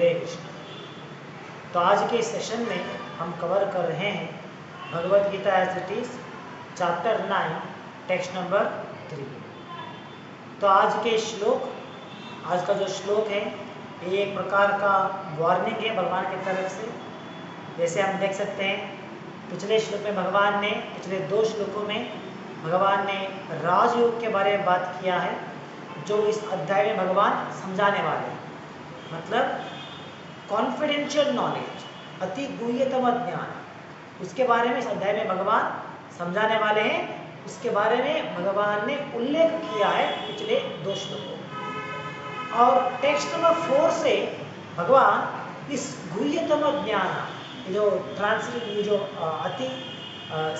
हरे कृष्ण। तो आज के सेशन में हम कवर कर रहे हैं Bhagavad Gita as it is chapter 9 text number 3। तो आज का जो श्लोक है ये एक प्रकार का वार्निंग है भगवान की तरफ से। जैसे हम देख सकते हैं पिछले श्लोक में भगवान ने, पिछले 2 श्लोकों में भगवान ने राजयोग के बारे में बात किया है, जो इस अध्याय में भगवान समझाने वाले हैं। मतलब कॉन्फिडेंशियल नॉलेज, अति गुह्यतम ज्ञान, उसके बारे में इस अध्याय में भगवान समझाने वाले हैं। उसके बारे में भगवान ने उल्लेख किया है पिछले 2 श्लोकों में। और टेक्स्ट नंबर 4 से भगवान इस गुह्यतम ज्ञान, जो जो अति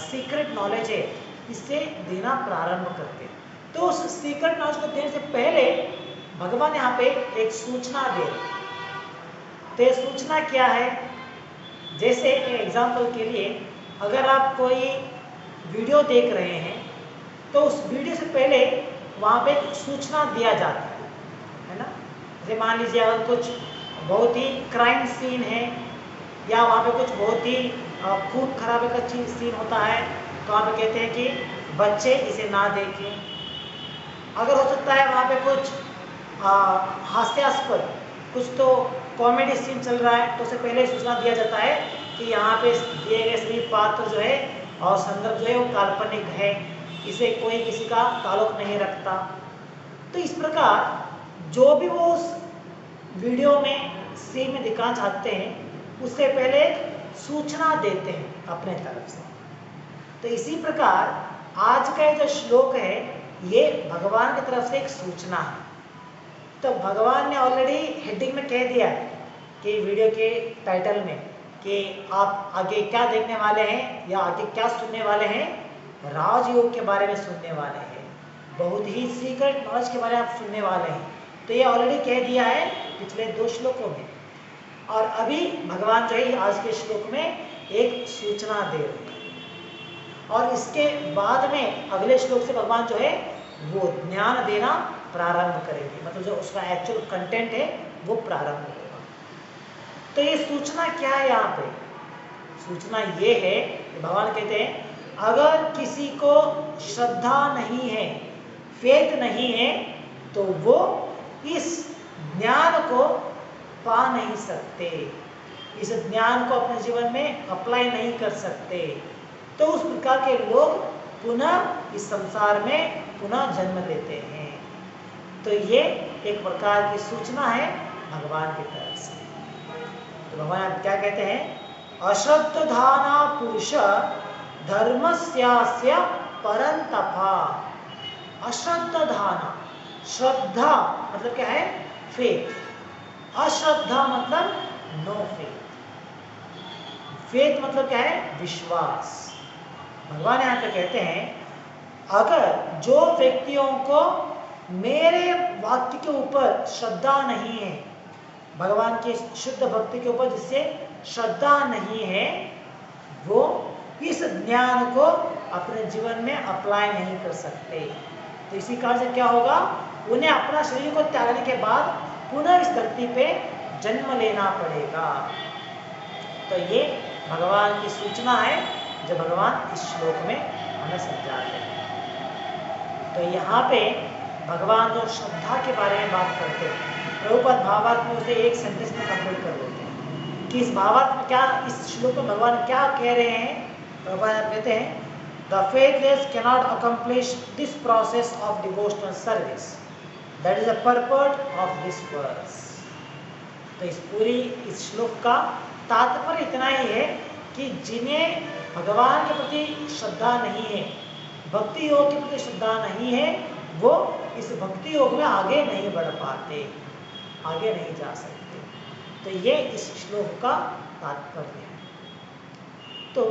सीक्रेट नॉलेज है, इससे देना प्रारंभ करते हैं। तो उस सीक्रेट नॉलेज को देने से पहले भगवान यहाँ पे एक सूचना दे रहे हैं। तो ये सूचना क्या है? जैसे एग्जाम्पल के लिए अगर आप कोई वीडियो देख रहे हैं तो उस वीडियो से पहले वहाँ पे सूचना दिया जाता है ना। जैसे मान लीजिए अगर कुछ बहुत ही क्राइम सीन है या वहाँ पे कुछ बहुत ही खून खराबे का सीन होता है तो वहाँ पे कहते हैं कि बच्चे इसे ना देखें। अगर हो सकता है वहाँ पे कुछ हास्यास्पद, कुछ तो कॉमेडी सीन चल रहा है तो उससे पहले सूचना दिया जाता है कि यहाँ पे दिए गए सभी पात्र जो है और संदर्भ जो है वो काल्पनिक है, इसे कोई किसी का ताल्लुक नहीं रखता। तो इस प्रकार जो भी वो उस वीडियो में सीन में दिखाना चाहते हैं उससे पहले सूचना देते हैं अपने तरफ से। तो इसी प्रकार आज का जो श्लोक है ये भगवान की तरफ से एक सूचना है। तो भगवान ने ऑलरेडी हेडिंग में कह दिया है कि वीडियो के टाइटल में कि आप आगे क्या देखने वाले हैं या आगे क्या सुनने वाले हैं, राजयोग के बारे में सुनने वाले हैं, बहुत ही सीक्रेट नॉलेज के बारे में आप सुनने वाले हैं। तो ये ऑलरेडी कह दिया है पिछले 2 श्लोकों में। और अभी भगवान जो है आज के श्लोक में एक सूचना दे रहे हैं और इसके बाद में अगले श्लोक से भगवान जो है वो ज्ञान देना प्रारंभ करेंगे। मतलब जो उसका एक्चुअल कंटेंट है वो प्रारंभ होगा। तो ये सूचना क्या है? यहाँ पे सूचना ये है कि भगवान कहते हैं अगर किसी को श्रद्धा नहीं है, फेथ नहीं है, तो वो इस ज्ञान को पा नहीं सकते, इस ज्ञान को अपने जीवन में अप्लाई नहीं कर सकते। तो उस प्रकार के लोग पुनः इस संसार में पुनः जन्म लेते हैं। तो ये एक प्रकार की सूचना है भगवान की तरफ से। तो भगवान क्या कहते हैं? अश्रद्धाना पुरुष धर्मस्यास्य परंतपा। अश्रद्धाना, श्रद्धा मतलब क्या है? फेथ। अश्रद्धा मतलब नो फेथ। फेथ मतलब क्या है? विश्वास। भगवान यहाँ पे कहते हैं अगर जो व्यक्तियों को मेरे वाक्य के ऊपर श्रद्धा नहीं है, भगवान की शुद्ध भक्ति के ऊपर जिससे श्रद्धा नहीं है, वो इस ज्ञान को अपने जीवन में अप्लाई नहीं कर सकते। तो इसी कारण से क्या होगा? उन्हें अपना शरीर को त्यागने के बाद पुनः इस धरती पे जन्म लेना पड़ेगा। तो ये भगवान की सूचना है जो भगवान इस श्लोक में हमें समझाते हैं। तो यहाँ पे भगवान जो श्रद्धा के बारे में बात करते हैं, प्रभुपाद भावार्थ में उसे एक सेंटेंस में कंप्लीट कर देते हैं कि इस भावार्थ में क्या, इस श्लोक में भगवान क्या कह रहे हैं। प्रभुपाद कहते हैं the faithless cannot accomplish this process of devotional service, that is the purpose of this verse. तो इस श्लोक का तात्पर्य इतना ही है कि जिन्हें भगवान के प्रति श्रद्धा नहीं है, भक्ति योग के प्रति श्रद्धा नहीं है, वो इस भक्ति योग में आगे नहीं बढ़ पाते, आगे नहीं जा सकते। तो ये इस श्लोक का तात्पर्य है। तो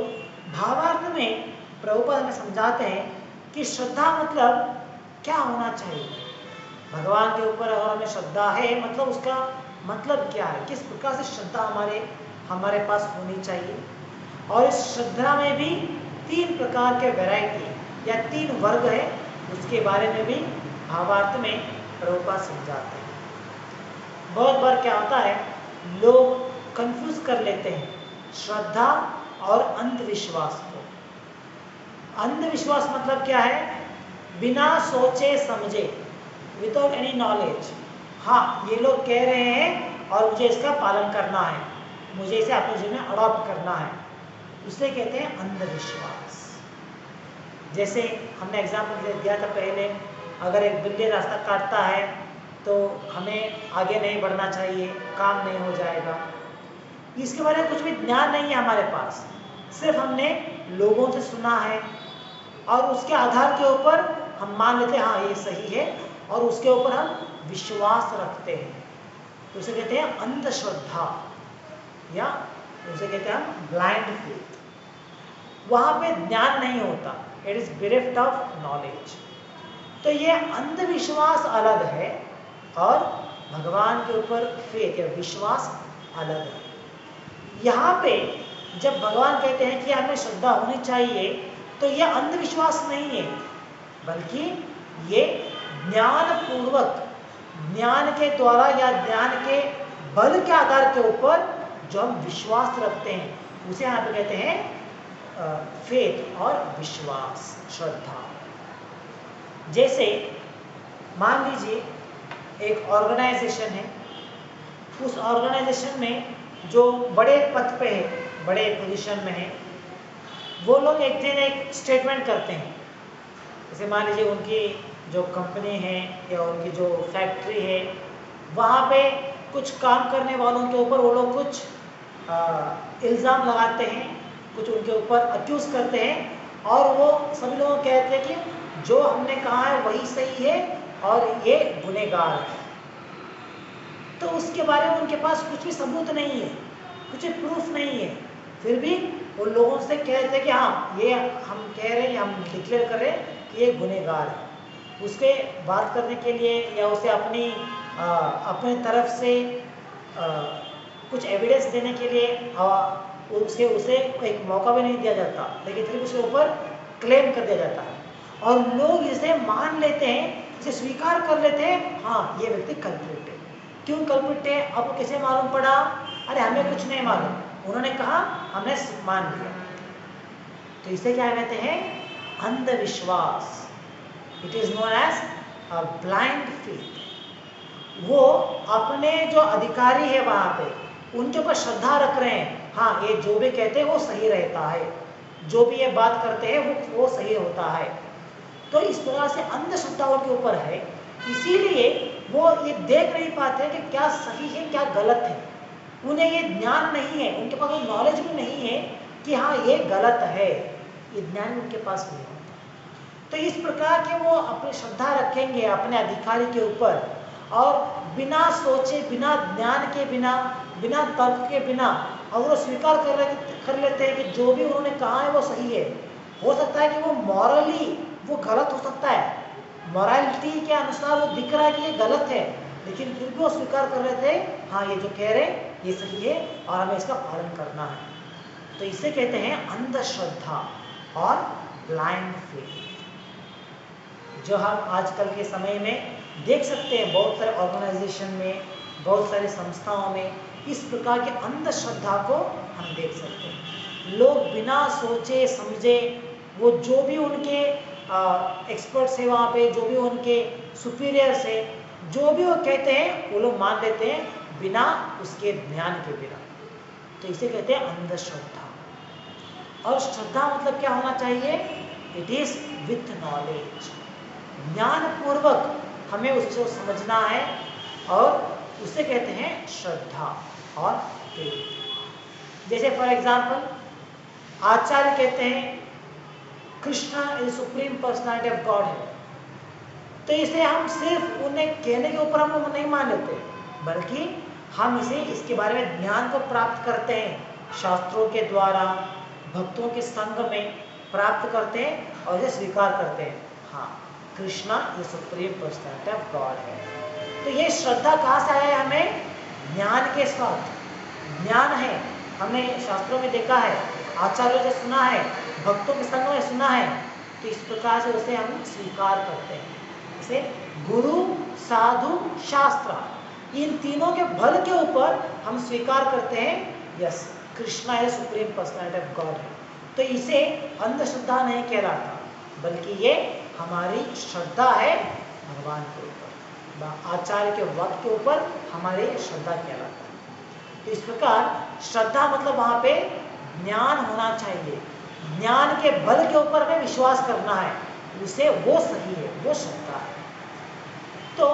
भावार्थ में प्रभुपाद हमें समझाते हैं कि श्रद्धा मतलब क्या होना चाहिए। भगवान के ऊपर अगर हमें श्रद्धा है मतलब उसका मतलब क्या है, किस प्रकार से श्रद्धा हमारे पास होनी चाहिए। और इस श्रद्धा में भी 3 प्रकार के वैरायटी या 3 वर्ग है, उसके बारे में भी भावार्थ में प्रभुपाद समझाते हैं। बहुत बार क्या होता है लोग कंफ्यूज कर लेते हैं श्रद्धा और अंधविश्वास को। अंधविश्वास मतलब क्या है? बिना सोचे समझे, विदाउट एनी नॉलेज। हाँ, ये लोग कह रहे हैं और मुझे इसका पालन करना है, मुझे इसे अपने जीवन में अडॉप्ट करना है, उसे कहते हैं अंधविश्वास। जैसे हमने एग्जाम्पल दिया था पहले, अगर एक बिल्ली रास्ता काटता है तो हमें आगे नहीं बढ़ना चाहिए, काम नहीं हो जाएगा। इसके बारे में कुछ भी ज्ञान नहीं है हमारे पास, सिर्फ हमने लोगों से सुना है और उसके आधार के ऊपर हम मान लेते हैं हाँ ये सही है, और उसके ऊपर हम विश्वास रखते हैं, तो उसे कहते हैं अंधश्रद्धा, या उसे कहते हैं हम ब्लाइंड फेथ। वहां पे ज्ञान नहीं होता, it is bereft of knowledge. तो ये अंधविश्वास अलग है और भगवान के ऊपर फेथ या विश्वास अलग है। यहाँ पे जब भगवान कहते हैं कि हमें श्रद्धा होनी चाहिए, तो यह अंधविश्वास नहीं है, बल्कि ये ज्ञान पूर्वक, ज्ञान के द्वारा या ज्ञान के बल के आधार के ऊपर जो हम विश्वास रखते हैं, उसे यहाँ पे कहते हैं फेथ और विश्वास, श्रद्धा। जैसे मान लीजिए एक ऑर्गेनाइजेशन है, उस ऑर्गेनाइजेशन में जो बड़े पद पे है, बड़े पोजीशन में है, वो लोग एक दिन एक स्टेटमेंट करते हैं। जैसे मान लीजिए उनकी जो कंपनी है या उनकी जो फैक्ट्री है, वहाँ पे कुछ काम करने वालों के ऊपर वो लोग कुछ इल्ज़ाम लगाते हैं, कुछ उनके ऊपर अक्यूज़ करते हैं, और वो सभी लोग कहते हैं कि जो हमने कहा है वही सही है और ये गुनहगार है। तो उसके बारे में उनके पास कुछ भी सबूत नहीं है, कुछ प्रूफ नहीं है, फिर भी वो लोगों से कहते हैं कि हाँ ये हम कह रहे हैं, हम डिक्लेयर कर रहे हैं कि ये गुनहगार है। उसके बात करने के लिए या उसे अपनी तरफ से कुछ एविडेंस देने के लिए उसे एक मौका भी नहीं दिया जाता, लेकिन फिर उसके ऊपर क्लेम कर दिया जाता है और लोग इसे मान लेते हैं, इसे स्वीकार कर लेते हैं, हाँ ये व्यक्ति कल्प्रिट है। क्यों कल्प्रिट है? आपको कैसे मालूम पड़ा? अरे हमें कुछ नहीं मालूम, उन्होंने कहा, हमने मान लिया। तो इसे क्या कहते हैं? अंधविश्वास। It is known as a blind faith. वो अपने जो अधिकारी है वहां पे, उनके ऊपर श्रद्धा रख रहे हैं, हाँ ये जो भी कहते हैं वो सही रहता है, जो भी ये बात करते हैं वो सही होता है। तो इस प्रकार से अंधश्रद्धाओं के ऊपर है, इसीलिए वो ये देख नहीं पाते कि क्या सही है क्या गलत है। उन्हें ये ज्ञान नहीं है, उनके पास वो नॉलेज भी नहीं है कि हाँ ये गलत है, ये ज्ञान उनके पास नहीं होता। तो इस प्रकार के वो अपनी श्रद्धा रखेंगे अपने अधिकारी के ऊपर, और बिना सोचे, बिना ज्ञान के, बिना तर्क के बिना, और वो स्वीकार कर लेते हैं कि जो भी उन्होंने कहा है वो सही है। हो सकता है कि वो मॉरली वो गलत हो सकता है, मॉरलिटी के अनुसार वो दिख रहा है कि ये गलत है, लेकिन फिर भी वो स्वीकार कर रहे थे हाँ ये जो कह रहे हैं ये सही है और हमें इसका पालन करना है। तो इसे कहते हैं अंधश्रद्धा और ब्लाइंड फेथ, जो हम आजकल के समय में देख सकते हैं। बहुत सारे ऑर्गेनाइजेशन में, बहुत सारी संस्थाओं में इस प्रकार के अंधश्रद्धा को हम देख सकते हैं। लोग बिना सोचे समझे, वो जो भी उनके एक्सपर्ट्स है वहाँ पे, जो भी उनके सुपीरियर्स है, जो भी वो कहते हैं वो लोग मान लेते हैं बिना उसके ज्ञान के बिना। तो इसे कहते हैं अंधश्रद्धा। और श्रद्धा मतलब क्या होना चाहिए? इट इज विथ नॉलेज, ज्ञान पूर्वक हमें उसको समझना है, और उसे कहते हैं श्रद्धा और फेथ। जैसे फॉर एग्जाम्पल आचार्य कहते हैं Krishna is supreme personality of God है, तो इसे हम सिर्फ उन्हें कहने के ऊपर हम नहीं मान लेते, बल्कि हम इसके बारे में ज्ञान को प्राप्त करते हैं, शास्त्रों के द्वारा, भक्तों के संग में प्राप्त करते हैं और इसे स्वीकार करते हैं, हाँ कृष्णा ये सुप्रीम पर्सनालिटी ऑफ गॉड है। तो ये श्रद्धा कहाँ से आया है? हमें ज्ञान के साथ, ज्ञान है, हमने शास्त्रों में देखा है, आचार्यों से सुना है, भक्तों के संग में सुना है, तो इस प्रकार से उसे हम स्वीकार करते हैं। इसे गुरु, साधु, शास्त्र, इन तीनों के बल के ऊपर हम स्वीकार करते हैं यस कृष्णा है सुप्रीम पर्सनालिटी ऑफ गॉड है। तो इसे अंधश्रद्धा नहीं कहलाता, बल्कि ये हमारी श्रद्धा है भगवान के ऊपर, आचार्य के वाक्य के ऊपर हमारी श्रद्धा कहलाता है। तो इस प्रकार श्रद्धा मतलब वहाँ पे ज्ञान होना चाहिए, ज्ञान के बल के ऊपर हमें विश्वास करना है, उसे वो सही है, वो श्रद्धा है। तो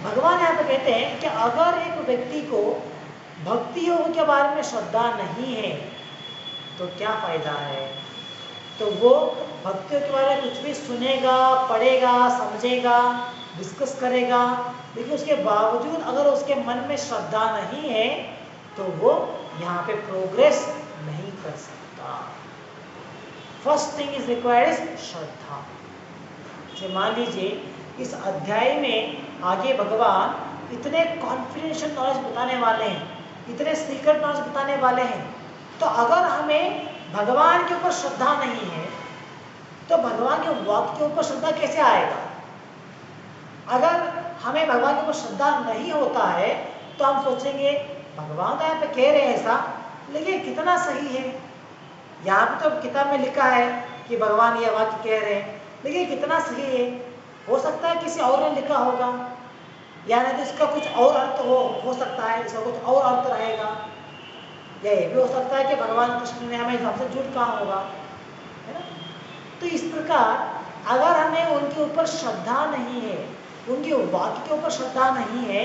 भगवान यहाँ पे कहते हैं कि अगर एक व्यक्ति को भक्ति योग के बारे में श्रद्धा नहीं है तो क्या फायदा है। तो वो भक्ति के बारे में कुछ भी सुनेगा, पढ़ेगा, समझेगा, डिस्कस करेगा, लेकिन उसके बावजूद अगर उसके मन में श्रद्धा नहीं है तो वो यहाँ पे प्रोग्रेस नहीं कर सकता। First thing is required is shraddha. जैसे मान लीजिए इस अध्याय में आगे भगवान इतने कॉन्फिडेंशियल नॉलेज बताने वाले हैं, इतने सीक्रेट नॉलेज बताने वाले हैं, तो अगर हमें भगवान के ऊपर श्रद्धा नहीं है तो भगवान के वाक्य के ऊपर श्रद्धा कैसे आएगा। अगर हमें भगवान के ऊपर श्रद्धा नहीं होता है तो हम सोचेंगे भगवान तो यहाँ पे कह रहे हैं ऐसा, लेकिन कितना सही है। यहाँ पे तो किताब में लिखा है कि भगवान ये वाक्य कह रहे हैं, लेकिन कितना सही है। हो सकता है किसी और ने लिखा होगा, या नहीं तो इसका कुछ और अर्थ हो सकता है, इसका कुछ और अर्थ रहेगा, या ये भी हो सकता है कि भगवान कृष्ण ने हमें हमसे झूठ कहा होगा, है ना। तो इस प्रकार अगर हमें उनके ऊपर श्रद्धा नहीं है, उनके वाक्य के ऊपर श्रद्धा नहीं है,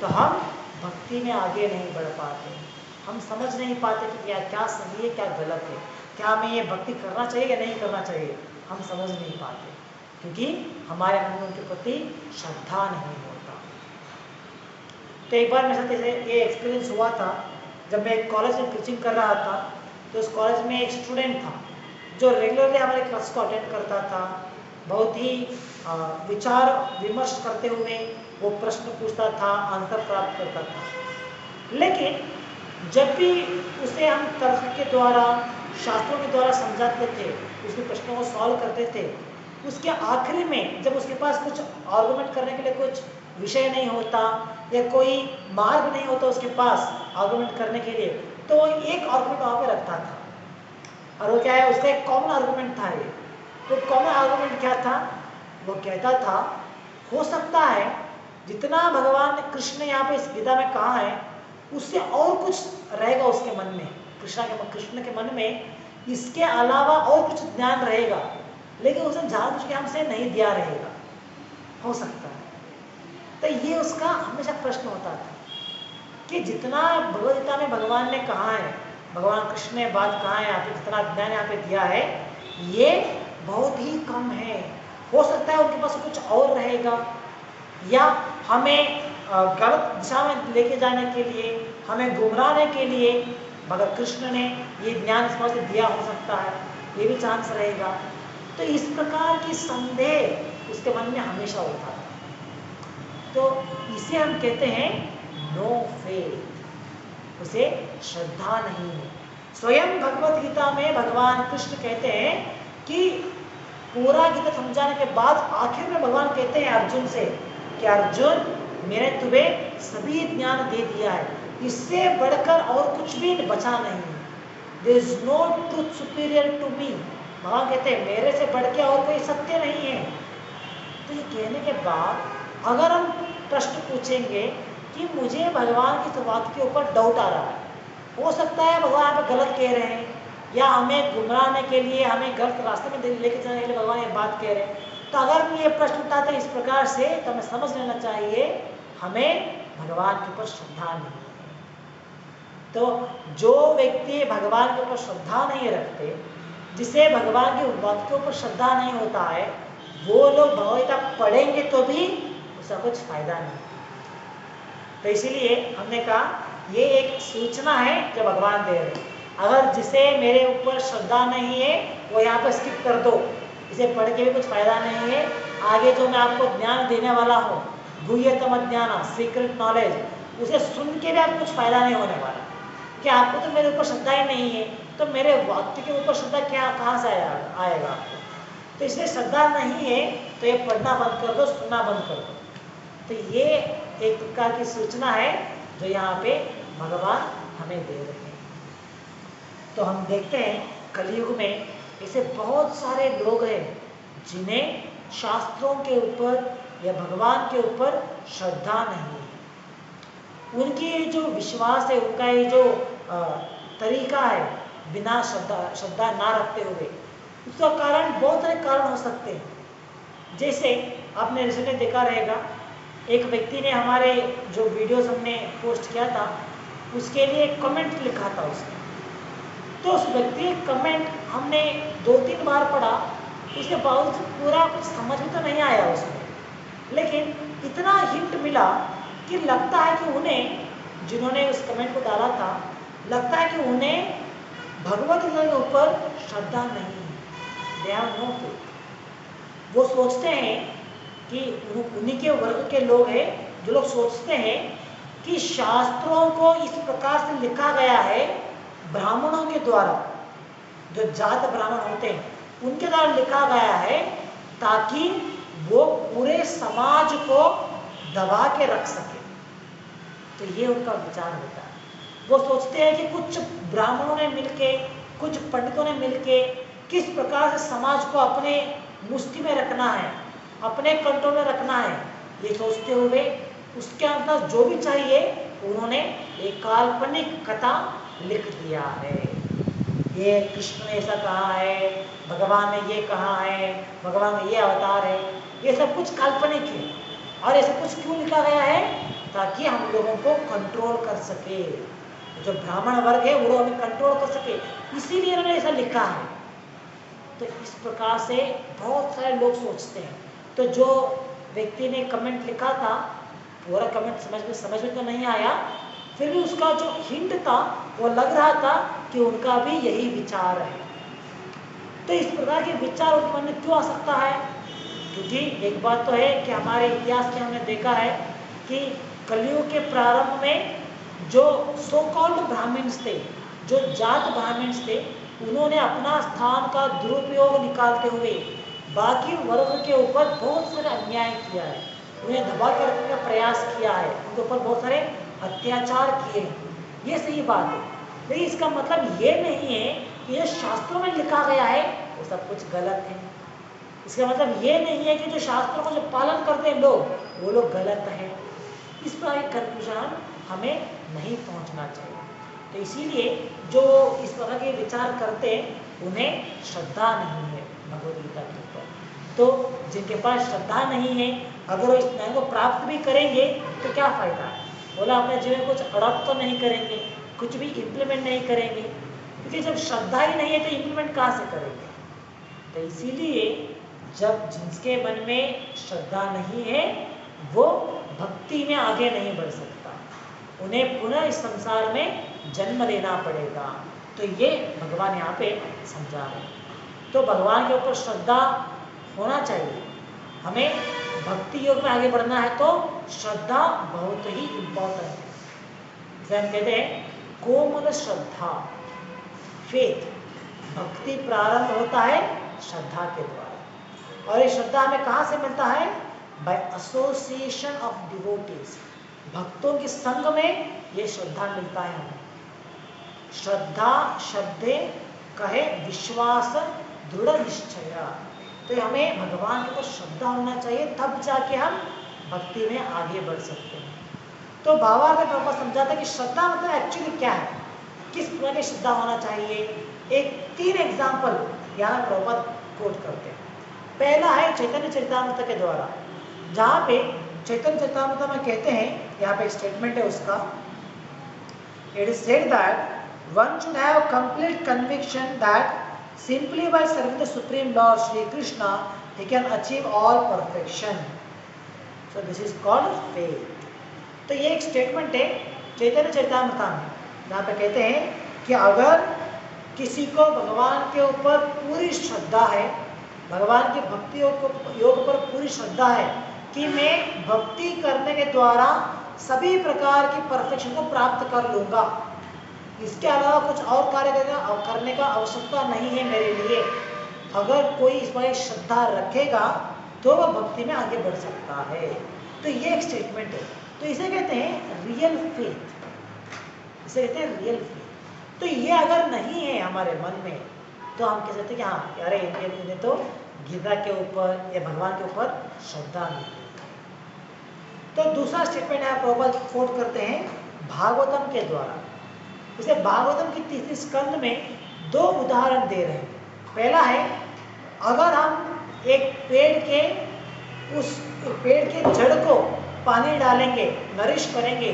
तो हम भक्ति में आगे नहीं बढ़ पाते, हम समझ नहीं पाते कि क्या सही है क्या गलत है, क्या हमें ये भक्ति करना चाहिए या नहीं करना चाहिए, हम समझ नहीं पाते, क्योंकि हमारे मन में उनके प्रति श्रद्धा नहीं होता। तो एक बार मेरे साथ ये एक्सपीरियंस हुआ था, जब मैं एक कॉलेज में टीचिंग कर रहा था, तो उस कॉलेज में एक स्टूडेंट था जो रेगुलरली हमारे क्लास को अटेंड करता था, बहुत ही विचार विमर्श करते हुए वो प्रश्न पूछता था, आंसर प्राप्त करता था। लेकिन जब भी उसे हम तर्क के द्वारा, शास्त्रों के द्वारा समझाते थे, उसके प्रश्नों को सॉल्व करते थे, उसके आखिरी में जब उसके पास कुछ आर्गुमेंट करने के लिए कुछ विषय नहीं होता या कोई मार्ग नहीं होता उसके पास आर्गुमेंट करने के लिए, तो वो एक आर्गुमेंट वहाँ पे रखता था, और वो क्या है, उसका एक कॉमन आर्गुमेंट था। ये तो कॉमन आर्गुमेंट क्या था, वो कहता था हो सकता है जितना भगवान कृष्ण ने यहाँ पे इस गीता में कहा है उससे और कुछ रहेगा उसके मन में, कृष्ण के मन में इसके अलावा और कुछ ज्ञान रहेगा, लेकिन उसने जानबूझ के हमसे नहीं दिया रहेगा, हो सकता है। तो ये उसका हमेशा प्रश्न होता था कि जितना भगवद गीता में भगवान ने कहा है, भगवान कृष्ण ने बात कहा है, यहाँ पे जितना ज्ञान यहाँ पे दिया है ये बहुत ही कम है, हो सकता है उनके पास कुछ और रहेगा, या हमें गलत दिशा में लेके जाने के लिए, हमें गुमराहने के लिए भगवान कृष्ण ने ये ज्ञान इस तरह से दिया हो सकता है, ये भी चांस रहेगा। तो इस प्रकार की संदेह उसके मन में हमेशा होता है। तो इसे हम कहते हैं नो फेथ, उसे श्रद्धा नहीं है। स्वयं भगवत गीता में भगवान कृष्ण कहते हैं कि पूरा गीता समझाने के बाद आखिर में भगवान कहते हैं अर्जुन से कि अर्जुन मैंने तुम्हें सभी ज्ञान दे दिया है, इससे बढ़कर और कुछ भी बचा नहीं है। There is no truth superior to me। भगवान कहते हैं मेरे से बढ़ के और कोई सत्य नहीं है। तो ये कहने के बाद अगर हम प्रश्न पूछेंगे कि मुझे भगवान की वाक्य के ऊपर डाउट आ रहा है, हो सकता है भगवान यहाँ पे गलत कह रहे हैं, या हमें गुमराहने के लिए, हमें गलत रास्ते में लेके जाने के लिए भगवान ये बात कह रहे हैं, तो अगर हम ये प्रश्न उठाते हैं इस प्रकार से, तो हमें समझ लेना चाहिए हमें भगवान के ऊपर श्रद्धा नहीं है। तो जो व्यक्ति भगवान के ऊपर श्रद्धा नहीं रखते, जिसे भगवान के वाक्य के ऊपर श्रद्धा नहीं होता है, वो लोग भगवद्गीता पढ़ेंगे तो भी उसका कुछ फायदा नहीं। तो इसीलिए हमने कहा ये एक सूचना है जो भगवान दे रहे हैं, अगर जिसे मेरे ऊपर श्रद्धा नहीं है वो यहाँ पर स्किप कर दो, इसे पढ़ के भी कुछ फायदा नहीं है। आगे जो मैं आपको ज्ञान देने वाला हूँ, गुह्यतम ज्ञान, सीक्रेट नॉलेज, उसे सुन के भी आपको कुछ फायदा नहीं होने वाला, कि आपको तो मेरे ऊपर श्रद्धा ही नहीं है, तो मेरे वाक्य के ऊपर श्रद्धा क्या कहाँ से आएगा आपको। तो इसलिए श्रद्धा नहीं है तो ये पढ़ना बंद कर दो, सुनना बंद कर दो। तो ये एक प्रकार की सूचना है जो यहाँ पे भगवान हमें दे रहे हैं। तो हम देखते हैं कलयुग में ऐसे बहुत सारे लोग हैं जिन्हें शास्त्रों के ऊपर या भगवान के ऊपर श्रद्धा नहीं है। उनकी जो विश्वास है, उनका ये जो तरीका है बिना श्रद्धा ना रखते हुए, उसका कारण बहुत सारे कारण हो सकते हैं। जैसे आपने रिसेंटली देखा रहेगा, एक व्यक्ति ने हमारे जो वीडियोस हमने पोस्ट किया था उसके लिए कमेंट लिखा था उसने। तो उस व्यक्ति कमेंट हमने 2-3 बार पढ़ा, उसके बावजूद पूरा कुछ समझ में तो नहीं आया उसमें, लेकिन इतना हिंट मिला कि लगता है कि उन्हें, जिन्होंने उस कमेंट को डाला था, लगता है कि उन्हें भगवत गीता के ऊपर श्रद्धा नहीं है। They have no faith. वो सोचते हैं कि उन्हीं के वर्ग के लोग हैं जो लोग सोचते हैं कि शास्त्रों को इस प्रकार से लिखा गया है ब्राह्मणों के द्वारा, जो जात ब्राह्मण होते हैं उनके द्वारा लिखा गया है, ताकि वो पूरे समाज को दबा के रख सके। तो ये उनका विचार होता है। वो सोचते हैं कि कुछ ब्राह्मणों ने मिलके, कुछ पंडितों ने मिलके किस प्रकार से समाज को अपने मुष्टि में रखना है, अपने कंट्रोल में रखना है, ये सोचते हुए उसके अंदर जो भी चाहिए उन्होंने एक काल्पनिक कथा लिख दिया है। ये कृष्ण ने ऐसा कहा है, भगवान ने ये कहा है, भगवान ने ये अवतार है, ये सब कुछ काल्पनिक है। और ऐसा कुछ क्यों लिखा गया है? ताकि हम लोगों को कंट्रोल कर सके, जो ब्राह्मण वर्ग है वो हमें कंट्रोल कर सके, इसीलिए उन्होंने ऐसा लिखा है। तो इस प्रकार से बहुत सारे लोग सोचते हैं। तो जो व्यक्ति ने कमेंट लिखा था, पूरा कमेंट समझ में तो नहीं आया, फिर भी उसका जो हिंट था वो लग रहा था कि उनका भी यही विचार है। तो इस प्रकार के विचार उनके मन में क्यों आ सकता है? क्योंकि एक बात तो है कि हमारे इतिहास में हमने देखा है कि कलयुग के प्रारंभ में जो सो कॉल्ड ब्राह्मण्स थे, जो जात ब्राह्मण्स थे, उन्होंने अपना स्थान का दुरुपयोग निकालते हुए बाकी वर्ग के ऊपर बहुत सारे अन्याय किया है, उन्हें दबा कर रखने का प्रयास किया है, उनके ऊपर बहुत सारे अत्याचार किए हैं। ये सही बात है, लेकिन इसका मतलब ये नहीं है कि ये शास्त्रों में लिखा गया है वो सब कुछ गलत है। इसका मतलब ये नहीं है कि जो शास्त्रों को जो पालन करते हैं लोग, वो लोग गलत हैं। इस पर एक कंक्लूजन हमें नहीं पहुंचना चाहिए। तो इसीलिए जो इस तरह के विचार करते हैं उन्हें श्रद्धा नहीं है भगवद गीता के ऊपर। तो जिनके पास श्रद्धा नहीं है, अगर वो इस ज्ञान को प्राप्त भी करेंगे तो क्या फायदा है? बोला अपने जीवन कुछ अडॉप्ट तो नहीं करेंगे, कुछ भी इम्प्लीमेंट नहीं करेंगे, क्योंकि जब श्रद्धा ही नहीं है तो इम्प्लीमेंट कहाँ से करेंगे? तो इसीलिए जब जिसके मन में श्रद्धा नहीं है वो भक्ति में आगे नहीं बढ़ सकता, उन्हें पुनः इस संसार में जन्म लेना पड़ेगा। तो ये भगवान यहाँ पे समझा रहे हैं। तो भगवान के ऊपर श्रद्धा होना चाहिए। हमें भक्ति योग में आगे बढ़ना है तो श्रद्धा बहुत ही इम्पोर्टेंट है। इसे हम कहते हैं कोमल श्रद्धा, फेथ। भक्ति प्रारंभ होता है श्रद्धा के द्वारा, और ये श्रद्धा हमें कहाँ से मिलता है? By association of devotees. भक्तों के संग में ये श्रद्धा मिलता है हमें। श्रद्धा शब्दे कहे विश्वास दृढ़ निश्चय। तो हमें भगवान के ऊपर श्रद्धा होना चाहिए, तब जाके हम भक्ति में आगे बढ़ सकते हैं। तो भावार्थ में प्रभुपाद समझाता है कि श्रद्धा मतलब एक्चुअली क्या है, किस प्रकार की श्रद्धा होना चाहिए। एक 3 एग्जाम्पल यहाँ प्रभुपाद कोट करते हैं। पहला है चैतन्य चरितामृत के द्वारा, जहाँ पे चैतन्य चरितामृत में कहते हैं, यहाँ पे एक स्टेटमेंट है उसका, it is said that one should have complete conviction that simply by serving the supreme lord Shri Krishna he can achieve all perfection. So this is called faith. तो ये एक स्टेटमेंट है चैतन्य चरितामृत में, जहाँ पे कहते हैं कि अगर किसी को भगवान के ऊपर पूरी श्रद्धा है, भगवान की भक्ति योग पर पूरी श्रद्धा है कि मैं भक्ति करने के द्वारा सभी प्रकार की परफेक्शन को प्राप्त कर लूँगा, इसके अलावा कुछ और कार्य करने का आवश्यकता नहीं है मेरे लिए, अगर कोई इस पर श्रद्धा रखेगा तो वह भक्ति में आगे बढ़ सकता है। तो ये एक स्टेटमेंट है। तो इसे कहते हैं रियल फेथ, इसे कहते हैं रियल फेथ। तो ये अगर नहीं है हमारे मन में तो हम कह सकते हैं कि हाँ यार इन्हें तो गीता के ऊपर या भगवान के ऊपर श्रद्धा नहीं है। तो दूसरा स्टेटमेंट है प्रभुपाद कोट करते हैं भागवतम के द्वारा। इसे भागवतम की तीसरी स्कंद में दो उदाहरण दे रहे हैं। पहला है, अगर हम एक पेड़ के जड़ को पानी डालेंगे, नरिश करेंगे,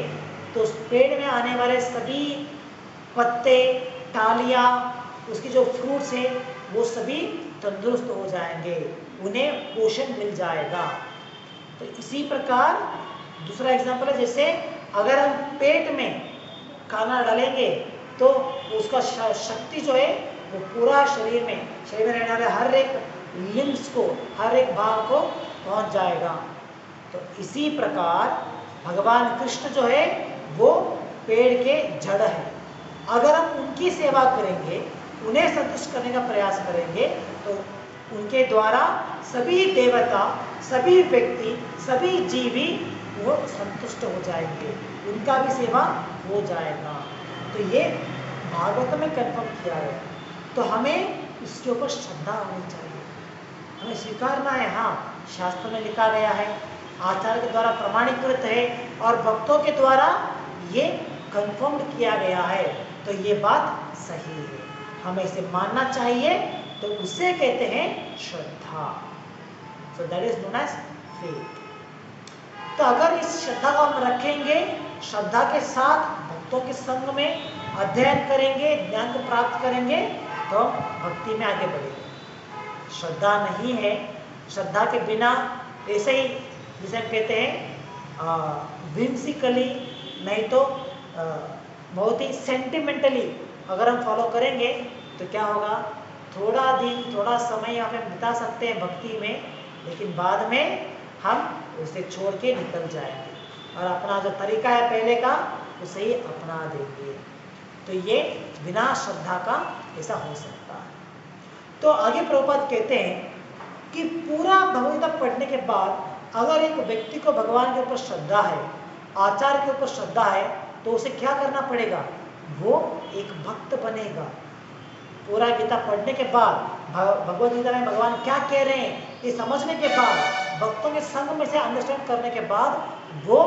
तो उस पेड़ में आने वाले सभी पत्ते, टालियाँ, उसकी जो फ्रूट्स है वो सभी तंदुरुस्त हो जाएंगे, उन्हें पोषण मिल जाएगा। तो इसी प्रकार दूसरा एग्जाम्पल है, जैसे अगर हम पेट में खाना डालेंगे तो उसका शक्ति जो है वो पूरा शरीर में रहने वाले हर एक लिम्स को, हर एक भाग को पहुंच जाएगा। तो इसी प्रकार भगवान कृष्ण जो है वो पेड़ के जड़ है। अगर हम उनकी सेवा करेंगे, उन्हें संतुष्ट करने का प्रयास करेंगे, तो उनके द्वारा सभी देवता, सभी व्यक्ति, सभी जीवी वो संतुष्ट हो जाएंगे, उनका भी सेवा हो जाएगा। तो ये भागवत में कन्फर्म किया है। तो हमें इसके ऊपर श्रद्धा होनी चाहिए, हमें स्वीकारना है, हाँ शास्त्र में लिखा गया है, आचार्य के द्वारा प्रमाणीकृत है और भक्तों के द्वारा ये कन्फर्म किया गया है, तो ये बात सही है, हमें इसे मानना चाहिए। तो उसे कहते हैं श्रद्धा। So that is known as faith. तो अगर इस श्रद्धा को हम रखेंगे, श्रद्धा के साथ भक्तों के संग में अध्ययन करेंगे, ज्ञान को प्राप्त करेंगे, तो हम भक्ति में आगे बढ़ेंगे। श्रद्धा नहीं है, श्रद्धा के बिना ऐसे ही जिसे हम कहते हैं विम्सिकली, नहीं तो बहुत ही सेंटिमेंटली अगर हम फॉलो करेंगे तो क्या होगा, थोड़ा दिन, थोड़ा समय हमें बिता सकते हैं भक्ति में, लेकिन बाद में हम उसे छोड़ के निकल जाएंगे और अपना जो तरीका है पहले का उसे ही अपना देंगे। तो ये बिना श्रद्धा का ऐसा हो सकता है। तो आगे प्रभुपाद कहते हैं कि पूरा भगवद्गीता पढ़ने के बाद अगर एक व्यक्ति को भगवान के ऊपर श्रद्धा है, आचार्य के ऊपर श्रद्धा है, तो उसे क्या करना पड़ेगा, वो एक भक्त बनेगा। पूरा गीता पढ़ने के बाद, भगवद गीता में भगवान क्या कह रहे हैं ये समझने के बाद, भक्तों के संग में से अंडरस्टैंड करने के बाद वो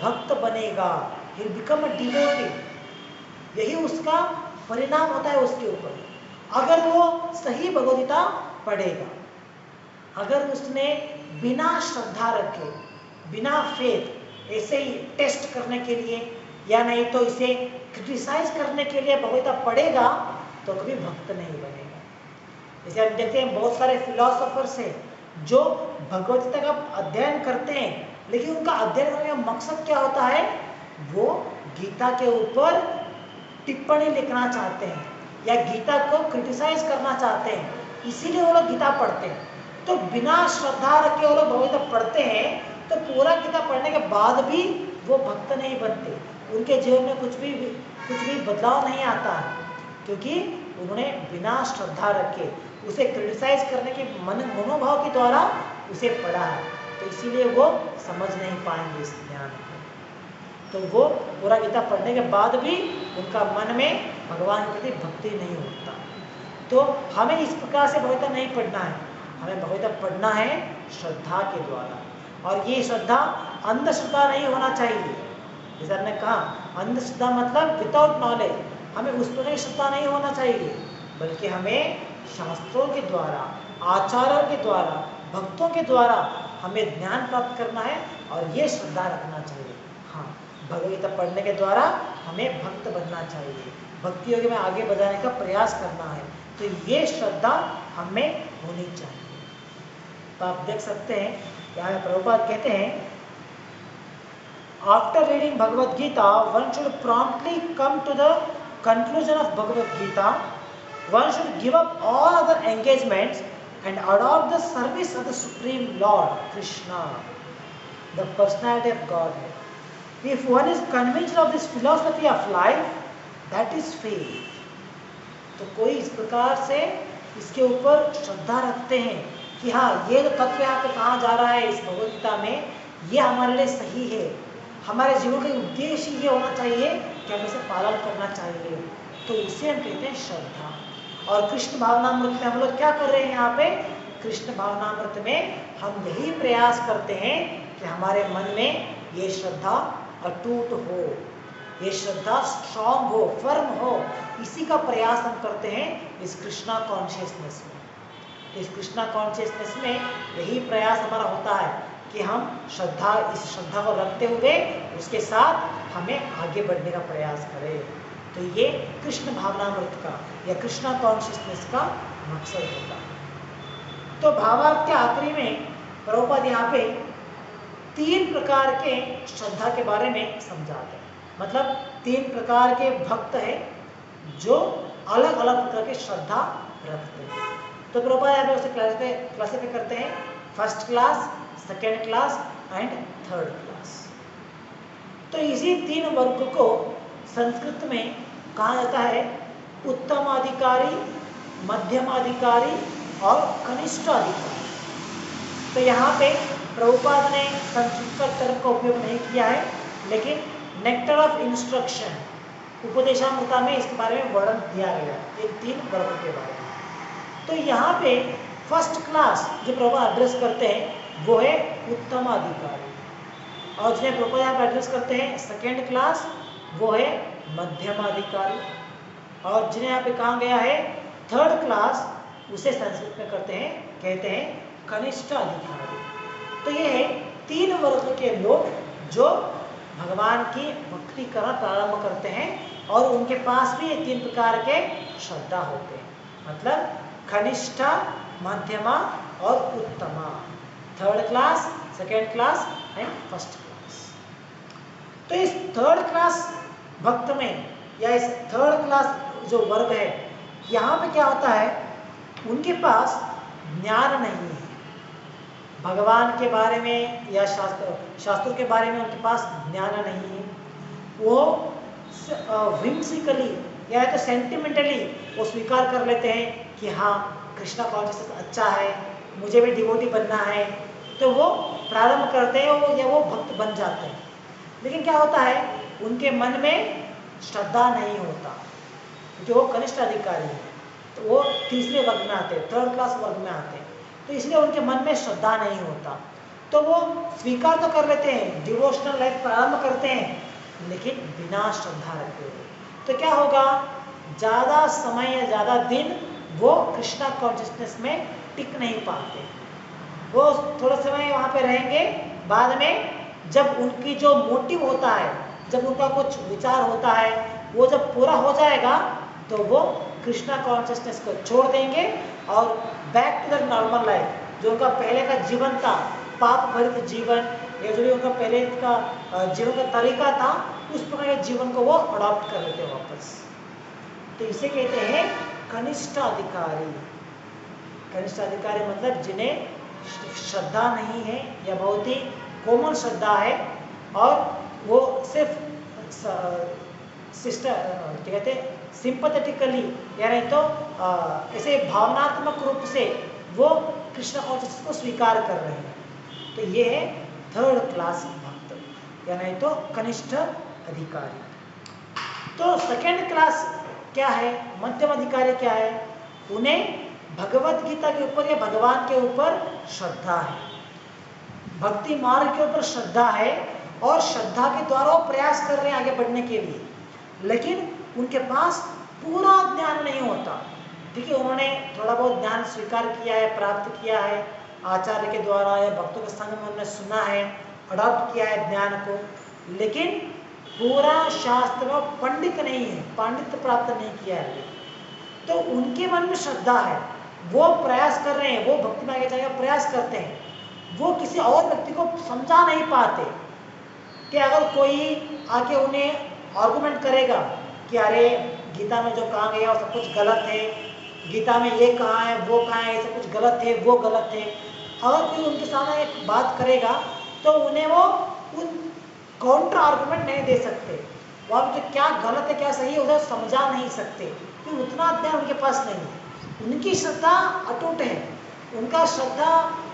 भक्त बनेगा, he become a devotee। यही उसका परिणाम होता है उसके ऊपर। अगर वो सही भगवद गीता पढ़ेगा, अगर उसने बिना श्रद्धा रखे, बिना फेथ, ऐसे ही टेस्ट करने के लिए या नहीं तो इसे क्रिटिसाइज करने के लिए भगवद गीता पढ़ेगा, तो कभी भक्त नहीं बनेगा। जैसे हम देखते हैं बहुत सारे फिलोसोफर्स हैं जो भगवद गीता का अध्ययन करते हैं, लेकिन उनका अध्ययन करने का मकसद क्या होता है, वो गीता के ऊपर टिप्पणी लिखना चाहते हैं या गीता को क्रिटिसाइज करना चाहते हैं, इसीलिए वो लोग गीता पढ़ते हैं। तो बिना श्रद्धा रखे वो लोग भगवद गीता पढ़ते हैं, तो पूरा गीता पढ़ने के बाद भी वो भक्त नहीं बनते, उनके जीवन में कुछ भी बदलाव नहीं आता है, क्योंकि उन्होंने बिना श्रद्धा रखे, उसे क्रिटिसाइज करने के मनोभाव के द्वारा उसे पढ़ा है, तो इसीलिए वो समझ नहीं पाएंगे इस ज्ञान को। तो वो पूरा गीता पढ़ने के बाद भी उनका मन में भगवान के प्रति भक्ति नहीं होता। तो हमें इस प्रकार से भगवद गीता नहीं पढ़ना है, हमें भगवद गीता पढ़ना है श्रद्धा के द्वारा। और ये श्रद्धा अंधश्रद्धा नहीं होना चाहिए। जैसे हमने कहा, अंधश्रद्धा मतलब विदाउट नॉलेज, हमें उस पर श्रद्धा नहीं होना चाहिए, बल्कि हमें शास्त्रों के द्वारा, आचार्यों के द्वारा, भक्तों के द्वारा हमें ज्ञान प्राप्त करना है और ये श्रद्धा रखना चाहिए। हाँ, भगवद गीता पढ़ने के द्वारा हमें भक्त बनना चाहिए, भक्ति योग में आगे बढ़ाने का प्रयास करना है, तो ये श्रद्धा हमें होनी चाहिए। तो आप देख सकते हैं यहाँ प्रभुपाद कहते हैं, after reading Bhagavad Gita, one should promptly come to the conclusion of Bhagavad Gita. One should give up all other engagements and adopt the service of the Supreme Lord, Krishna, the personality of Godhead. If one is convinced of this philosophy of life, that is faith. तो कोई इस प्रकार से इसके ऊपर श्रद्धा रखते हैं कि हाँ, ये जो तत्व यहाँ पे कहाँ जा रहा है इस भगवद गीता में, ये हमारे लिए सही है, हमारे जीवन का उद्देश्य ये होना चाहिए कि हमें इसे पालन करना चाहिए, तो उसे हम कहते हैं श्रद्धा। और कृष्ण भावनामृत में हम लोग क्या कर रहे हैं? यहाँ पे कृष्ण भावनामृत में हम यही प्रयास करते हैं कि हमारे मन में ये श्रद्धा अटूट हो, ये श्रद्धा स्ट्रांग हो, फर्म हो। इसी का प्रयास हम करते हैं इस कृष्णा कॉन्शियसनेस में। इस कृष्णा कॉन्शियसनेस में यही प्रयास हमारा होता है कि हम श्रद्धा, इस श्रद्धा को रखते हुए उसके साथ हमें आगे बढ़ने का प्रयास करें। तो ये कृष्ण भावनामृत का या कृष्णा कॉन्शियसनेस का मकसद होता है। तो भावार्थ के आखिरी में प्रभुपाद यहाँ पे 3 प्रकार के श्रद्धा के बारे में समझाते हैं। मतलब 3 प्रकार के भक्त हैं जो अलग अलग प्रकार की श्रद्धा रखते हैं। तो प्रभुपाद यहाँ पे उसे क्लासिफाई करते हैं first class, second class and third class. तो इसी 3 वर्ग को संस्कृत में कहा जाता है उत्तमाधिकारी, मध्यमाधिकारी और कनिष्ठ अधिकारी। तो यहाँ पे प्रभुपाद ने संस्कृत का टर्म का उपयोग नहीं किया है, लेकिन नेक्टर ऑफ इंस्ट्रक्शन उपदेशामृता में इसके बारे में वर्णन दिया गया है, ये 3 वर्ग के बारे में। तो यहाँ पे फर्स्ट क्लास जो प्रभुपाद एड्रेस करते हैं वो है उत्तमाधिकारी, और जिन्हें प्रभुपाद यहाँ पे एड्रेस करते हैं सेकेंड क्लास वो है मध्यमाधिकारी, और जिन्हें यहाँ पे कहा गया है थर्ड क्लास उसे संस्कृत में कहते हैं कनिष्ठ अधिकारी। तो ये है 3 वर्ग के लोग जो भगवान की भक्ति करना प्रारंभ करते हैं और उनके पास भी ये 3 प्रकार के श्रद्धा होते हैं। मतलब कनिष्ठ, मध्यमा और उत्तमा, third class, second class and first class. तो इस थर्ड क्लास भक्त में या इस थर्ड क्लास जो वर्ग है, यहाँ पे क्या होता है, उनके पास ज्ञान नहीं है भगवान के बारे में या शास्त्रों के बारे में, उनके पास ज्ञान नहीं है। वो whimsically या तो सेंटिमेंटली वो स्वीकार कर लेते हैं कि हाँ कृष्णा कॉन्शियसनेस अच्छा है, मुझे भी डिवोटी बनना है, तो वो प्रारंभ करते हैं या वो भक्त बन जाते हैं। लेकिन क्या होता है, उनके मन में श्रद्धा नहीं होता, क्योंकि वो कनिष्ठ अधिकारी है, तो वो तीसरे वर्ग में आते हैं, थर्ड क्लास वर्ग में आते हैं, तो इसलिए उनके मन में श्रद्धा नहीं होता। तो वो स्वीकार तो कर लेते हैं, डिवोशनल लाइफ प्रारंभ करते हैं, लेकिन बिना श्रद्धा रखे हुए। तो क्या होगा, ज़्यादा समय या ज़्यादा दिन वो कृष्णा कॉन्शियसनेस में टिक नहीं पाते। वो थोड़ा समय वहाँ पे रहेंगे, बाद में जब उनकी जो मोटिव होता है, जब उनका कुछ विचार होता है, वो जब पूरा हो जाएगा तो वो कृष्णा कॉन्शियसनेस को छोड़ देंगे और back to the normal life, जो उनका पहले का जीवन था, पाप भरित जीवन, या जो भी उनका पहले का जीवन का तरीका था, उस प्रकार के जीवन को वो अडॉप्ट कर लेते हैं वापस। तो इसे कहते हैं कनिष्ठ अधिकारी। कनिष्ठ अधिकारी मतलब जिन्हें श्रद्धा नहीं है या बहुत ही कोमल श्रद्धा है, और वो सिर्फ सिस्टर क्या कहते हैं सिंपैथेटिकली, यानी तो ऐसे भावनात्मक रूप से वो कृष्ण कॉन्शियसनेस को स्वीकार कर रहे हैं। तो ये है थर्ड क्लास भक्त, यानी तो कनिष्ठ अधिकारी। तो सेकेंड क्लास क्या है, मध्यम अधिकारी क्या है, उन्हें भगवत गीता के ऊपर या भगवान के ऊपर श्रद्धा है, भक्ति मार्ग के ऊपर श्रद्धा है, और श्रद्धा के द्वारा वो प्रयास कर रहे हैं आगे बढ़ने के लिए, लेकिन उनके पास पूरा ज्ञान नहीं होता। देखिए, उन्होंने थोड़ा बहुत ज्ञान स्वीकार किया है, प्राप्त किया है आचार्य के द्वारा या भक्तों के संग में उन्होंने सुना है, अडॉप्ट किया है ज्ञान को, लेकिन पूरा शास्त्र में पंडित नहीं है, पांडित्य प्राप्त नहीं किया है। तो उनके मन में श्रद्धा है, वो प्रयास कर रहे हैं, वो भक्ति में आगे जाने का प्रयास करते हैं, वो किसी और व्यक्ति को समझा नहीं पाते कि अगर कोई आके उन्हें आर्गुमेंट करेगा कि अरे गीता में जो कहा गया वो सब कुछ गलत है, गीता में ये कहा है वो कहा है, सब कुछ गलत है वो गलत है, अगर कोई उनके सामने एक बात करेगा तो उन्हें वो उन काउंटर आर्गुमेंट नहीं दे सकते, वो उनके क्या गलत है क्या सही है उसे समझा नहीं सकते, क्योंकि उतना ज्ञान उनके पास नहीं है। उनकी श्रद्धा अटूट है, उनका श्रद्धा,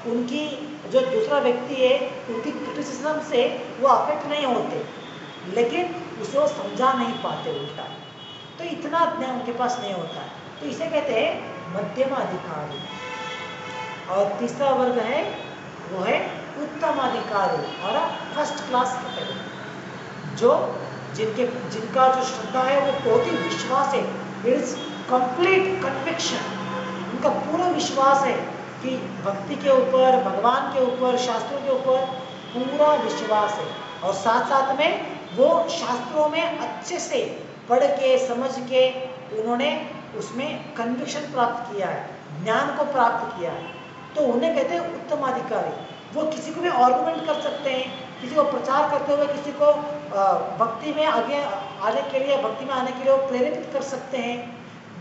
उनकी जो दूसरा व्यक्ति है उनकी क्रिटिसिज्म से वो अफेक्ट नहीं होते, लेकिन उसे वो समझा नहीं पाते उल्टा, तो इतना ज्ञान उनके पास नहीं होता है। तो इसे कहते हैं मध्यम अधिकारी। और तीसरा वर्ग है वो है उत्तम अधिकारी और फर्स्ट क्लास कैटेगरी, जो जिनका जो श्रद्धा है वो बहुत ही विश्वास है, इट इज कंप्लीट कन्विक्शन, उनका पूरा विश्वास है कि भक्ति के ऊपर, भगवान के ऊपर, शास्त्रों के ऊपर पूरा विश्वास है। और साथ साथ में वो शास्त्रों में अच्छे से पढ़ के समझ के उन्होंने उसमें कन्विक्शन प्राप्त किया है, ज्ञान को प्राप्त किया है, तो उन्हें कहते हैं उत्तम अधिकारी। वो किसी को भी आर्गुमेंट कर सकते हैं, किसी को प्रचार करते हुए किसी को भक्ति में आगे आने के लिए, भक्ति में आने के लिए वो प्रेरित कर सकते हैं।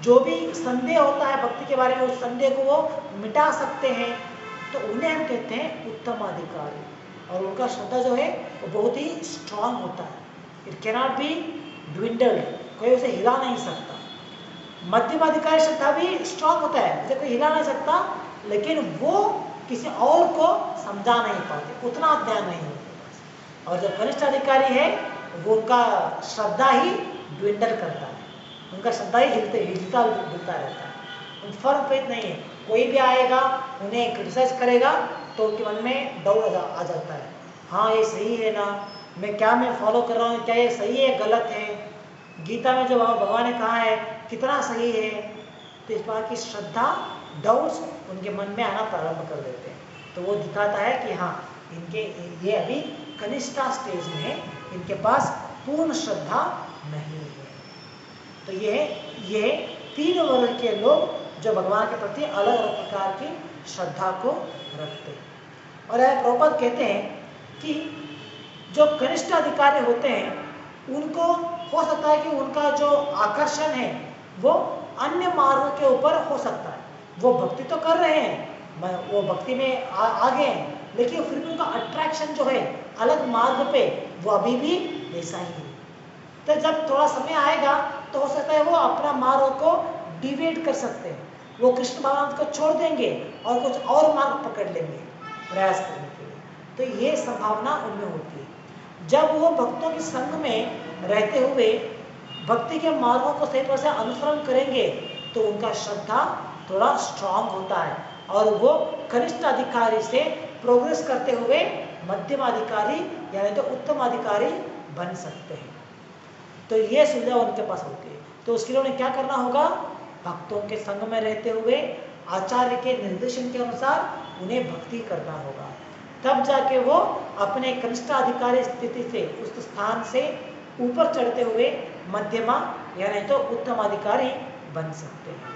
जो भी संदेह होता है भक्ति के बारे में, उस संदेह को वो मिटा सकते हैं, तो उन्हें हम कहते हैं उत्तम अधिकारी। और उनका श्रद्धा जो है वो बहुत ही स्ट्रांग होता है, इट कैनॉट बी ड्विंडल्ड, कोई उसे हिला नहीं सकता। मध्यम अधिकारी श्रद्धा भी स्ट्रांग होता है, उसे कोई हिला नहीं सकता, लेकिन वो किसी और को समझा नहीं पाते, उतना ज्ञान नहीं होता। और जो कनिष्ठ अधिकारी है वो उनका श्रद्धा ही ड्विंडल करता है, उनका श्रद्धा ही हिलता रहता है, उन फर्म फेथ नहीं है। कोई भी आएगा उन्हें क्रिटिसाइज करेगा तो उनके मन में डाउट आ जाता है, हाँ ये सही है ना, मैं फॉलो कर रहा हूँ, क्या ये सही है गलत है, गीता में जो भगवान ने कहा है कितना सही है। तो इस बात की श्रद्धा, डाउट्स उनके मन में आना प्रारंभ कर देते हैं, तो वो दिखाता है कि हाँ इनके ये अभी कनिष्ठा स्टेज में है, इनके पास पूर्ण श्रद्धा नहीं है। तो ये तीन वर्ग के लोग जो भगवान के प्रति अलग अलग प्रकार की श्रद्धा को रखते हैं। और प्रभुपाद कहते हैं कि जो कनिष्ठ अधिकारी होते हैं उनको हो सकता है कि उनका जो आकर्षण है वो अन्य मार्गों के ऊपर हो सकता है, वो भक्ति तो कर रहे हैं, वो भक्ति में आगे हैं, लेकिन फिर भी उनका अट्रैक्शन जो है अलग मार्ग पे वो अभी भी वैसा ही है। तो जब थोड़ा समय आएगा तो हो सकता है वो अपना मार्ग को डिविएट कर सकते हैं, वो कृष्ण भगवान को छोड़ देंगे और कुछ और मार्ग पकड़ लेंगे प्रयास करने के लिए। तो ये संभावना उनमें होती है। जब वो भक्तों के संग में रहते हुए भक्ति के मार्गों को सही तरह से अनुसरण करेंगे तो उनका श्रद्धा थोड़ा स्ट्रांग होता है और वो कनिष्ठ अधिकारी से प्रोग्रेस करते हुए मध्यम अधिकारी यानी तो उत्तम अधिकारी बन सकते हैं। तो ये सुविधा उनके पास होती है। तो उसके लिए उन्हें क्या करना होगा? भक्तों के संग में रहते हुए आचार्य के निर्देशन के अनुसार उन्हें भक्ति करना होगा, तब जाके वो अपने कनिष्ठ अधिकारी स्थिति से, उस स्थान से ऊपर चढ़ते हुए मध्यमा यानी तो उत्तम अधिकारी बन सकते हैं।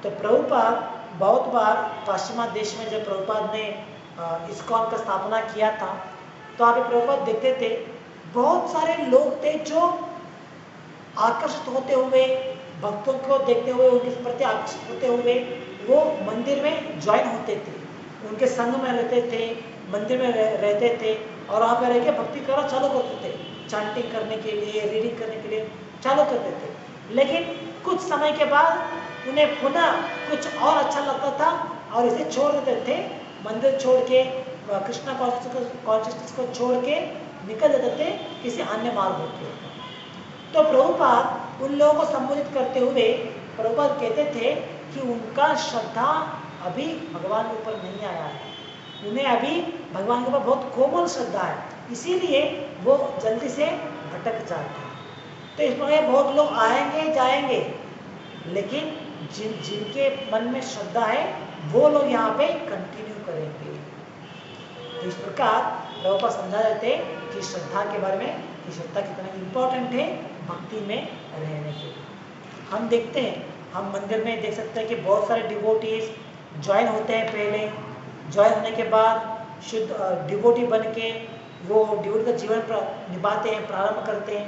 तो प्रभुपाद बहुत बार पाश्चिमात्य देश में जब प्रभुपाद ने इस्कॉन का स्थापना किया था तो आप प्रभुपाद देखते थे बहुत सारे लोग थे जो आकर्षित होते हुए, भक्तों को देखते हुए, उनके प्रति आकर्षित होते हुए वो मंदिर में ज्वाइन होते थे, उनके संग में रहते थे, मंदिर में रहते थे और वहाँ पर रह के भक्ति करना चालू करते थे, चैंटिंग करने के लिए, रीडिंग करने के लिए चालू करते थे। लेकिन कुछ समय के बाद उन्हें पुनः कुछ और अच्छा लगता था और इसे छोड़ देते थे, मंदिर छोड़ के, कृष्णा कॉन्शियसनेस को छोड़ के निकल जाते थे किसी अन्य मार्ग के ऊपर। तो प्रभुपाद उन लोगों को संबोधित करते हुए प्रभुपाद कहते थे कि उनका श्रद्धा अभी भगवान के ऊपर नहीं आया है, उन्हें अभी भगवान के ऊपर बहुत कोमल श्रद्धा है, इसीलिए वो जल्दी से भटक जाते हैं। तो इस प्रकार बहुत लोग आएंगे जाएंगे, लेकिन जिनके मन में श्रद्धा है वो लोग यहाँ पे कंटिन्यू करेंगे। तो इस प्रकार प्रभुपाद समझा देते कि श्रद्धा के बारे में, कि श्रद्धा कितना इम्पोर्टेंट है भक्ति में रहने के लिए। हम देखते हैं, हम मंदिर में देख सकते हैं कि बहुत सारे डिवोटीज ज्वाइन होते हैं, पहले ज्वाइन होने के बाद शुद्ध डिवोटी बन के वो डिवोटी का जीवन निभाते हैं, प्रारंभ करते हैं,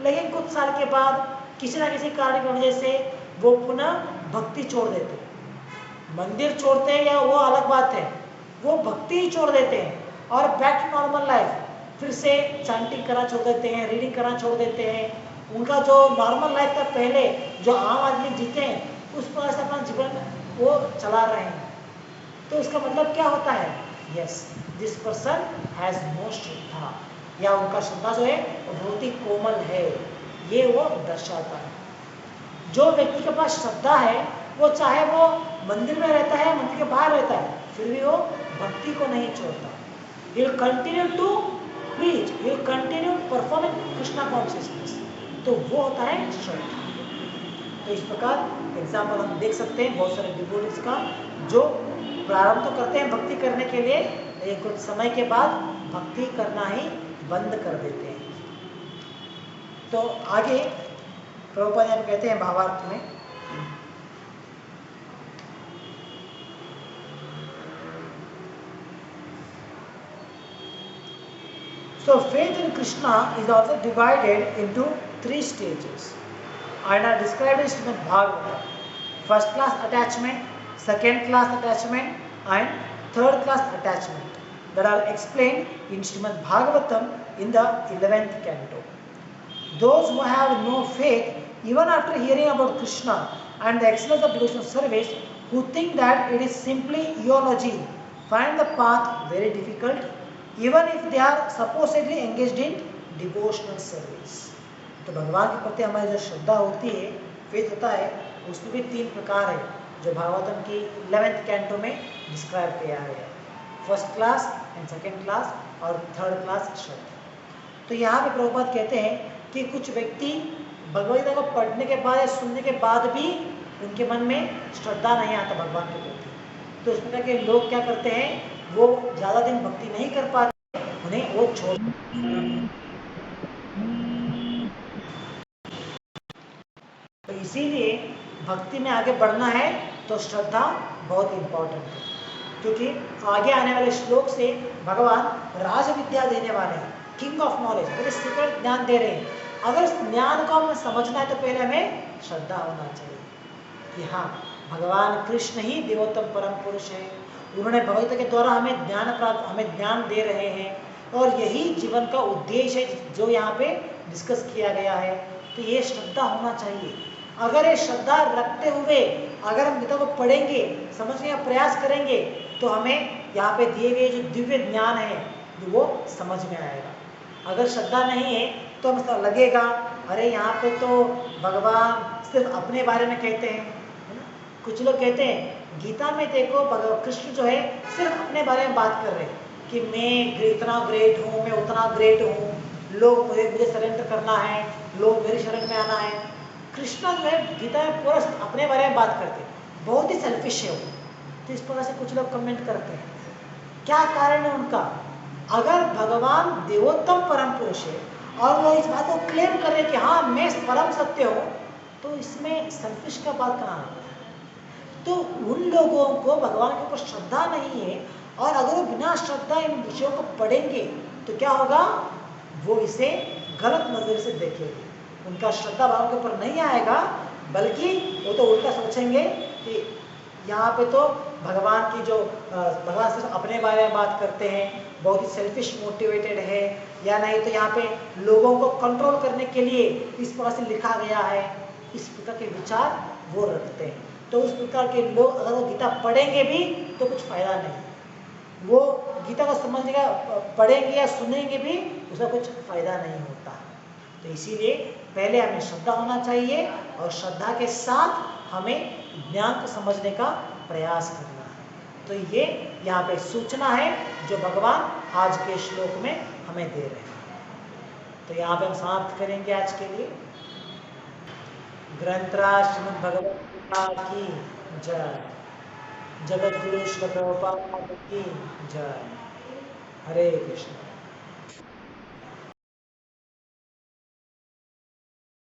लेकिन कुछ साल के बाद किसी ना किसी कारण की वजह से वो पुनः भक्ति छोड़ देते हैं। मंदिर छोड़ते हैं या वो अलग बात है, वो भक्ति ही छोड़ देते हैं और बैक टू नॉर्मल लाइफ, फिर से चैंटिंग करना छोड़ देते हैं, रीडिंग करना छोड़ देते हैं। उनका जो नॉर्मल लाइफ था पहले, जो आम आदमी जीते हैं, उस प्रकार से अपना जीवन वो चला रहे हैं। तो इसका मतलब क्या होता है yes this person has no shraddha, या उनका श्रद्धा जो है वो बहुत ही कोमल है, ये वो दर्शाता है। जो व्यक्ति के पास श्रद्धा है वो चाहे वो मंदिर में रहता है, मंदिर के बाहर रहता है, फिर भी वो भक्ति को नहीं छोड़ता। he will continue to preach, he will continue performing Krishna consciousness, तो वो होता है श्रद्धा। तो इस प्रकार एग्जाम्पल हम देख सकते हैं बहुत सारे डिवोटीज का, जो प्रारंभ तो करते हैं भक्ति करने के लिए, लेकिन कुछ समय के बाद भक्ति करना ही बंद कर देते हैं। तो आगे प्रभुपाद यहाँ कहते हैं भावार्थ में, so faith in Krishna is also divided into 3 stages and are described in Srimad Bhagavatam. First class attachment, second class attachment and third class attachment that are explained in Srimad Bhagavatam in the 11th canto. Those who have no faith even after hearing about Krishna and the excellence of devotional service, who think that it is simply eulogy, find the path very difficult even if they are supposedly engaged in devotional service. तो भगवान के प्रति हमारी जो श्रद्धा होती है, faith होता है, उसमें भी 3 प्रकार है जो भागवतम की 11th कैंटो में डिस्क्राइब किया है, first class and second class और थर्ड क्लास श्रद्धा। तो यहाँ पे प्रभुपाद कहते हैं कि कुछ व्यक्ति भगवद गीता को पढ़ने के बाद या सुनने के बाद भी उनके मन में श्रद्धा नहीं आता भगवान के प्रति, तो इस प्रकार के लोग क्या करते हैं, वो ज़्यादा दिन भक्ति नहीं कर पाते, उन्हें वो छोड़। तो इसीलिए भक्ति में आगे बढ़ना है तो श्रद्धा बहुत इम्पोर्टेंट है, क्योंकि आगे आने वाले श्लोक से भगवान राज विद्या देने वाले हैं, किंग ऑफ नॉलेज, पूरे सीक्रेट ज्ञान दे रहे हैं। अगर इस ज्ञान को हमें समझना है तो पहले हमें श्रद्धा होना चाहिए कि हाँ, भगवान कृष्ण ही देवोत्तम परम पुरुष है, उन्होंने भगवत के द्वारा हमें ज्ञान दे रहे हैं, और यही जीवन का उद्देश्य है जो यहाँ पे डिस्कस किया गया है। तो ये श्रद्धा होना चाहिए। अगर ये श्रद्धा रखते हुए अगर हम गीता को पढ़ेंगे, समझने का प्रयास करेंगे, तो हमें यहाँ पे दिए गए जो दिव्य ज्ञान है वो समझ में आएगा। अगर श्रद्धा नहीं है तो हमें लगेगा अरे यहाँ पे तो भगवान सिर्फ अपने बारे में कहते हैं, है ना। कुछ लोग कहते हैं गीता में देखो कृष्ण जो है सिर्फ अपने बारे में बात कर रहे हैं कि मैं इतना ग्रेट हूँ, मैं उतना ग्रेट हूँ, लोग मुझे सरेंडर करना है, लोग मेरी शरण में आना है। कृष्ण जो है गीता में पूरा अपने बारे में बात करते हैं, बहुत ही सेल्फिश है वो। तो इस प्रकार से कुछ लोग कमेंट करते हैं, क्या कारण है उनका? अगर भगवान देवोत्तम परम पुरुष है और वो इस बात को क्लेम कर रहे कि हाँ मैं परम सत्य हूँ, तो इसमें सेल्फिश का बात कहाँ है? तो उन लोगों को भगवान के ऊपर श्रद्धा नहीं है, और अगर वो बिना श्रद्धा इन विषयों को पढ़ेंगे तो क्या होगा, वो इसे गलत नजर से देखेंगे, उनका श्रद्धा भगवान के ऊपर नहीं आएगा, बल्कि वो तो उल्टा सोचेंगे कि यहाँ पे तो भगवान की जो भगवान सिर्फ अपने बारे में बात करते हैं, बहुत ही सेल्फिश मोटिवेटेड है, या नहीं तो यहाँ पे लोगों को कंट्रोल करने के लिए इस प्रकार से लिखा गया है। इस प्रकार के विचार वो रखते हैं। तो उस प्रकार के लोग अगर वो गीता पढ़ेंगे भी तो कुछ फायदा नहीं, वो गीता को समझने का पढ़ेंगे या सुनेंगे भी उसका कुछ फायदा नहीं होता। तो इसीलिए पहले हमें श्रद्धा होना चाहिए, और श्रद्धा के साथ हमें ज्ञान को समझने का प्रयास करना है। तो ये यहाँ पे सूचना है जो भगवान आज के श्लोक में हमें दे रहे हैं। तो यहाँ पे हम समाप्त करेंगे आज के लिए। ग्रंथराज श्रीमद् भगवत गीता की जय, जगत गुरु श्री प्रभुपाद की जय। हरे कृष्ण।